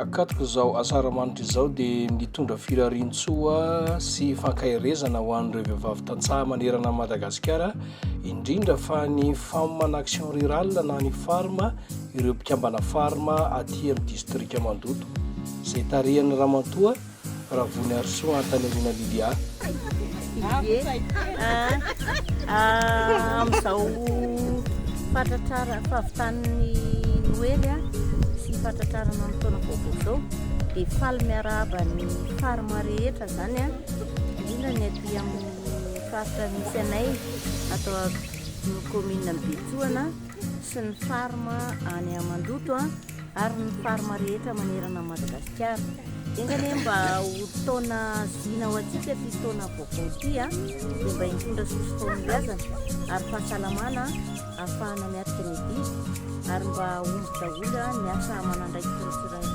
akatoko izao asaramanitra izao dia mitondra firarian-tsoa sy fankairezana ho an'ireo vehivavy tantsaha manerana an'i Madagasikara, indrindra fa ny Femme en Action Rurale na ny Farma, ireo mpikambana Farma aty amin'ny distrika Mandoto. Izay tarehan'ny Ramantoa Ravony Arsoa Antanirina Lilia. Amin'izao fahavitan'ny Noely sy fahatratrarana amin'ny taona vaovao izao dia faly miarahaba ny Farma rehetra zany a, indrindra ny aty amin'ny faritra misy anay atao amin'ny commune Betsoana sy ny Farma any Mandoto ary ny Farma rehetra manerana Madagasikara. Engany mba ho taona zina ho antsika ty taona vaovao ty dia mba hitondra sosofoam-biazana ary fahasalamana ahafahana miatrika ny biby ary mba omby daholo ny asa aman'andraikitra tsirairay.